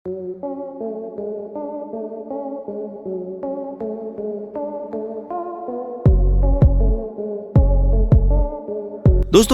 दोस्तों,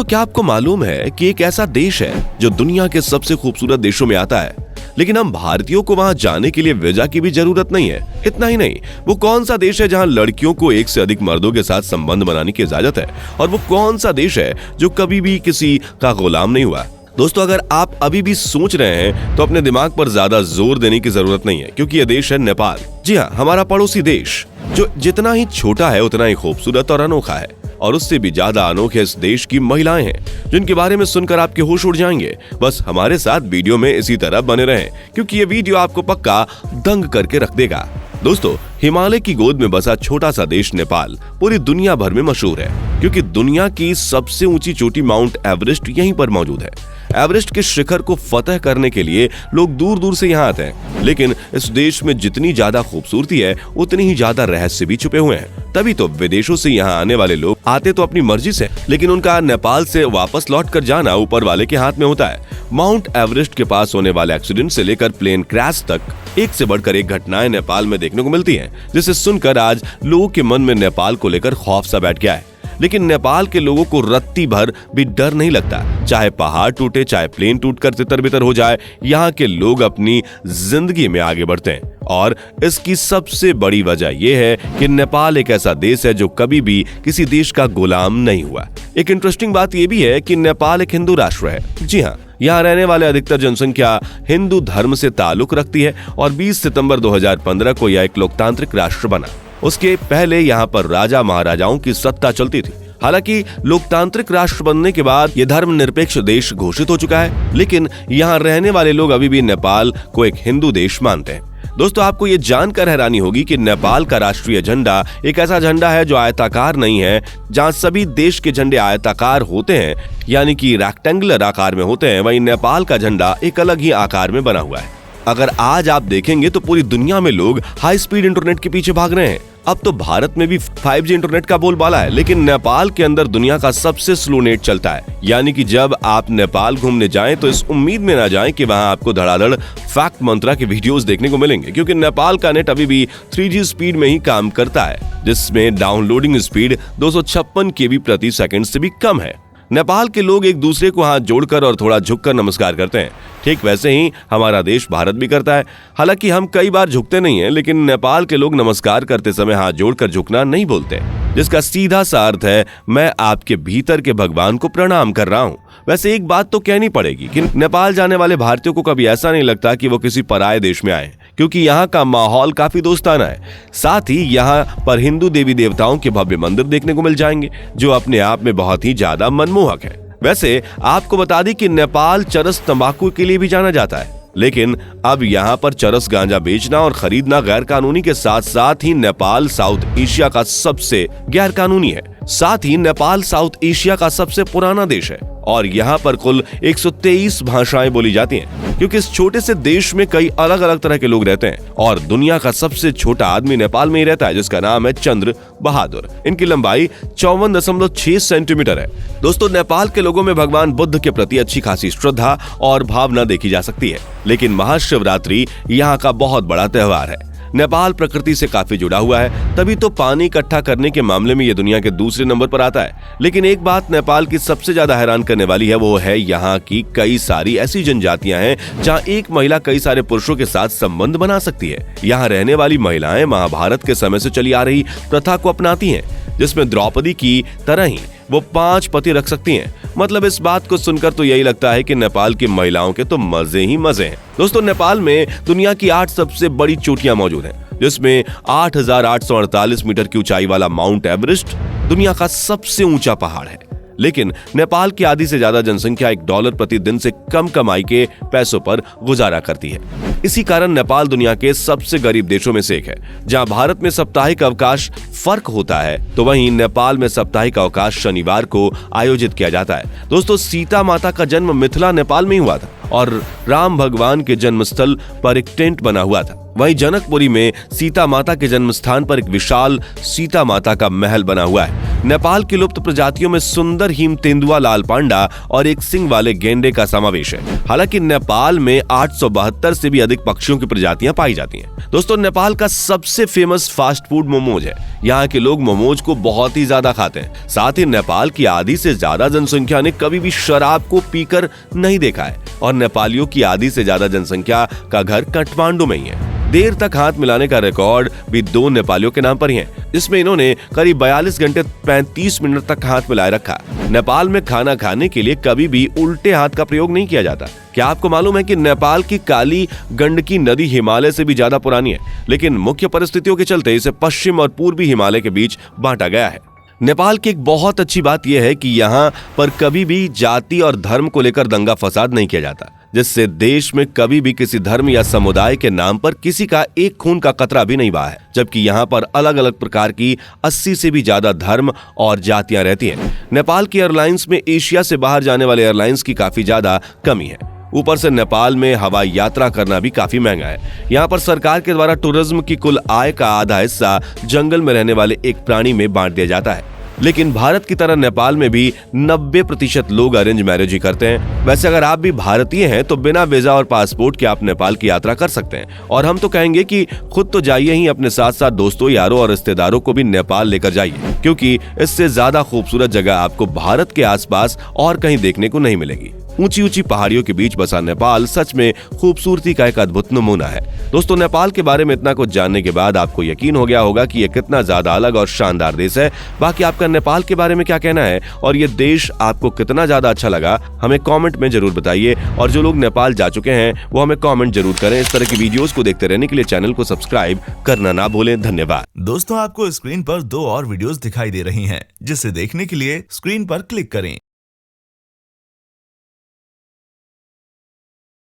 क्या आपको मालूम है कि एक ऐसा देश है जो दुनिया के सबसे खूबसूरत देशों में आता है, लेकिन हम भारतीयों को वहां जाने के लिए वीजा की भी जरूरत नहीं है। इतना ही नहीं, वो कौन सा देश है जहां लड़कियों को एक से अधिक मर्दों के साथ संबंध बनाने की इजाजत है, और वो कौन सा देश है जो कभी भी किसी का गुलाम नहीं हुआ। दोस्तों, अगर आप अभी भी सोच रहे हैं तो अपने दिमाग पर ज्यादा जोर देने की जरूरत नहीं है, क्योंकि यह देश है नेपाल। जी हाँ, हमारा पड़ोसी देश, जो जितना ही छोटा है उतना ही खूबसूरत और अनोखा है। और उससे भी ज्यादा अनोखे इस देश की महिलाएं हैं, जिनके बारे में सुनकर आपके होश उड़ जाएंगे। बस हमारे साथ वीडियो में इसी तरह बने रहें, क्योंकि ये वीडियो आपको पक्का दंग करके रख देगा। दोस्तों, हिमालय की गोद में बसा छोटा सा देश नेपाल पूरी दुनिया भर में मशहूर है, क्योंकि दुनिया की सबसे ऊंची चोटी माउंट एवरेस्ट यहीं पर मौजूद है। एवरेस्ट के शिखर को फतह करने के लिए लोग दूर दूर से यहाँ आते हैं, लेकिन इस देश में जितनी ज्यादा खूबसूरती है उतनी ही ज्यादा रहस्य भी छुपे हुए हैं। तभी तो विदेशों से यहाँ आने वाले लोग आते तो अपनी मर्जी से, लेकिन उनका नेपाल से वापस लौट कर जाना ऊपर वाले के हाथ में होता है। माउंट एवरेस्ट के पास होने वाले एक्सीडेंट से लेकर प्लेन क्रैश तक एक से बढ़कर एक घटनाएं नेपाल में देखने को मिलती हैं, जिसे सुनकर आज लोगों के मन में नेपाल को लेकर खौफ सा बैठ गया है। लेकिन नेपाल के लोगों को रत्ती भर भी डर नहीं लगता। चाहे पहाड़ टूटे, चाहे प्लेन टूटकर तितर-बितर हो जाए, यहाँ के लोग अपनी जिंदगी में आगे बढ़ते हैं। और इसकी सबसे बड़ी वजह यह है कि नेपाल एक ऐसा देश है जो कभी भी किसी देश का गुलाम नहीं हुआ। एक इंटरेस्टिंग बात यह भी है कि नेपाल एक हिंदू राष्ट्र है। जी हाँ, यहाँ रहने वाले अधिकतर जनसंख्या हिंदू धर्म से ताल्लुक रखती है, और 20 सितंबर 2015 को यह एक लोकतांत्रिक राष्ट्र बना। उसके पहले यहाँ पर राजा महाराजाओं की सत्ता चलती थी। हालांकि लोकतांत्रिक राष्ट्र बनने के बाद यह धर्मनिरपेक्ष देश घोषित हो चुका है, लेकिन यहाँ रहने वाले लोग अभी भी नेपाल को एक हिंदू देश मानते हैं। दोस्तों, आपको ये जानकर हैरानी होगी कि नेपाल का राष्ट्रीय झंडा एक ऐसा झंडा है जो आयताकार नहीं है। जहां सभी देश के झंडे आयताकार होते हैं, यानी कि रेक्टेंगुलर आकार में होते हैं, वहीं नेपाल का झंडा एक अलग ही आकार में बना हुआ है। अगर आज आप देखेंगे तो पूरी दुनिया में लोग हाई स्पीड इंटरनेट के पीछे भाग रहे हैं। अब तो भारत में भी 5G इंटरनेट का बोलबाला है, लेकिन नेपाल के अंदर दुनिया का सबसे स्लो नेट चलता है। यानी कि जब आप नेपाल घूमने जाएं तो इस उम्मीद में ना जाएं कि वहां आपको धड़ाधड़ फैक्ट मंत्रा के वीडियोस देखने को मिलेंगे, क्योंकि नेपाल का नेट अभी भी 3G स्पीड में ही काम करता है, जिसमें डाउनलोडिंग स्पीड 256 KB प्रति सेकंड से भी कम है। नेपाल के लोग एक दूसरे को हाथ जोड़कर और थोड़ा झुककर नमस्कार करते हैं। ठीक वैसे ही हमारा देश भारत भी करता है। हालांकि हम कई बार झुकते नहीं हैं, लेकिन नेपाल के लोग नमस्कार करते समय हाथ जोड़कर झुकना नहीं बोलते, जिसका सीधा सा अर्थ है मैं आपके भीतर के भगवान को प्रणाम कर रहा हूँ। वैसे एक बात तो कहनी पड़ेगी कि नेपाल जाने वाले भारतीयों को कभी ऐसा नहीं लगता कि वो किसी पराये देश में आए, क्योंकि यहाँ का माहौल काफी दोस्ताना है। साथ ही यहाँ पर हिंदू देवी देवताओं के भव्य मंदिर देखने को मिल जाएंगे, जो अपने आप में बहुत ही ज्यादा मनमोहक है। वैसे आपको बता दें कि नेपाल चरस तंबाकू के लिए भी जाना जाता है, लेकिन अब यहाँ पर चरस गांजा बेचना और खरीदना गैर कानूनी के साथ साथ ही नेपाल साउथ एशिया का सबसे गैर कानूनी है। साथ ही नेपाल साउथ एशिया का सबसे पुराना देश है, और यहाँ पर कुल 123 भाषाएं बोली जाती हैं, क्योंकि इस छोटे से देश में कई अलग अलग तरह के लोग रहते हैं। और दुनिया का सबसे छोटा आदमी नेपाल में ही रहता है, जिसका नाम है चंद्र बहादुर। इनकी लंबाई 54.6 सेंटीमीटर है। दोस्तों, नेपाल के लोगों में भगवान बुद्ध के प्रति अच्छी खासी श्रद्धा और भावना देखी जा सकती है, लेकिन महाशिवरात्रि यहाँ का बहुत बड़ा त्योहार है। नेपाल प्रकृति से काफी जुड़ा हुआ है, तभी तो पानी इकट्ठा करने के मामले में ये दुनिया के दूसरे नंबर पर आता है। लेकिन एक बात नेपाल की सबसे ज्यादा हैरान करने वाली है, वो है यहाँ की कई सारी ऐसी जनजातियां हैं जहाँ एक महिला कई सारे पुरुषों के साथ संबंध बना सकती है। यहाँ रहने वाली महिलाएं महाभारत के समय से चली आ रही प्रथा को अपनाती हैं, जिसमें द्रौपदी की तरह ही वो 5 पति रख सकती हैं। मतलब इस बात को सुनकर तो यही लगता है कि नेपाल की महिलाओं के तो मजे ही मजे हैं। दोस्तों, नेपाल में दुनिया की 8 सबसे बड़ी चोटियां मौजूद हैं, जिसमें 8,848 मीटर की ऊंचाई वाला माउंट एवरेस्ट दुनिया का सबसे ऊंचा पहाड़ है। लेकिन नेपाल की आधी से ज्यादा जनसंख्या $1 प्रति दिन से कम कमाई के पैसों पर गुजारा करती है। इसी कारण नेपाल दुनिया के सबसे गरीब देशों में से एक है। जहां भारत में साप्ताहिक अवकाश फर्क होता है, तो वहीं नेपाल में साप्ताहिक अवकाश शनिवार को आयोजित किया जाता है। दोस्तों, सीता माता का जन्म मिथिला नेपाल में ही हुआ था, और राम भगवान के जन्मस्थल पर एक टेंट बना हुआ था। वहीं जनकपुरी में सीता माता के जन्म स्थान पर एक विशाल सीता माता का महल बना हुआ है। नेपाल की लुप्त प्रजातियों में सुंदर हिम तेंदुआ, लाल पांडा और एक सिंग वाले गेंडे का समावेश है। हालांकि नेपाल में 872 से भी अधिक पक्षियों की प्रजातियां पाई जाती हैं। दोस्तों, नेपाल का सबसे फेमस फास्ट फूड मोमोज है। यहाँ के लोग मोमोज को बहुत ही ज्यादा खाते हैं। साथ ही नेपाल की आधी से ज्यादा जनसंख्या ने कभी भी शराब को पीकर नहीं देखा है और नेपालियों की आधी से ज्यादा जनसंख्या का घर काठमांडू में ही है। देर तक हाथ मिलाने का रिकॉर्ड भी 2 नेपालियों के नाम पर ही है, जिसमें इन्होंने करीब 42 घंटे 35 मिनट तक हाथ मिलाए रखा। नेपाल में खाना खाने के लिए कभी भी उल्टे हाथ का प्रयोग नहीं किया जाता। क्या आपको मालूम है कि नेपाल की काली गंडकी नदी हिमालय से भी ज्यादा पुरानी है, लेकिन मुख्य परिस्थितियों के चलते इसे पश्चिम और पूर्वी हिमालय के बीच बांटा गया है। नेपाल की एक बहुत अच्छी बात यह है कि यहाँ पर कभी भी जाति और धर्म को लेकर दंगा फसाद नहीं किया जाता, जिससे देश में कभी भी किसी धर्म या समुदाय के नाम पर किसी का एक खून का कतरा भी नहीं बहा है। जबकि यहाँ पर अलग अलग प्रकार की 80 से भी ज्यादा धर्म और जातियां रहती हैं। नेपाल की एयरलाइंस में एशिया से बाहर जाने वाले एयरलाइंस की काफी ज्यादा कमी है। ऊपर से नेपाल में हवाई यात्रा करना भी काफी महंगा है। यहाँ पर सरकार के द्वारा टूरिज्म की कुल आय का आधा हिस्सा जंगल में रहने वाले एक प्राणी में बांट दिया जाता है। लेकिन भारत की तरह नेपाल में भी 90% लोग अरेंज मैरिज ही करते हैं। वैसे अगर आप भी भारतीय हैं तो बिना वीजा और पासपोर्ट के आप नेपाल की यात्रा कर सकते हैं। और हम तो कहेंगे कि खुद तो जाइए ही, अपने साथ साथ दोस्तों, यारों और रिश्तेदारों को भी नेपाल लेकर जाइए, क्योंकि इससे ज्यादा खूबसूरत जगह आपको भारत के आसपास और कहीं देखने को नहीं मिलेगी। ऊंची ऊंची पहाड़ियों के बीच बसा नेपाल सच में खूबसूरती का एक अद्भुत नमूना है। दोस्तों, नेपाल के बारे में इतना कुछ जानने के बाद आपको यकीन हो गया होगा कि ये कितना ज्यादा अलग और शानदार देश है। बाकी आपका नेपाल के बारे में क्या कहना है और ये देश आपको कितना ज्यादा अच्छा लगा, हमें कमेंट में जरूर बताइए। और जो लोग नेपाल जा चुके हैं वो हमें कमेंट जरूर करें। इस तरह की वीडियोस को देखते रहने के लिए चैनल को सब्सक्राइब करना ना भूलें। धन्यवाद। दोस्तों, आपको स्क्रीन पर 2 और वीडियोस दिखाई दे रही हैं, जिसे देखने के लिए स्क्रीन पर क्लिक करें।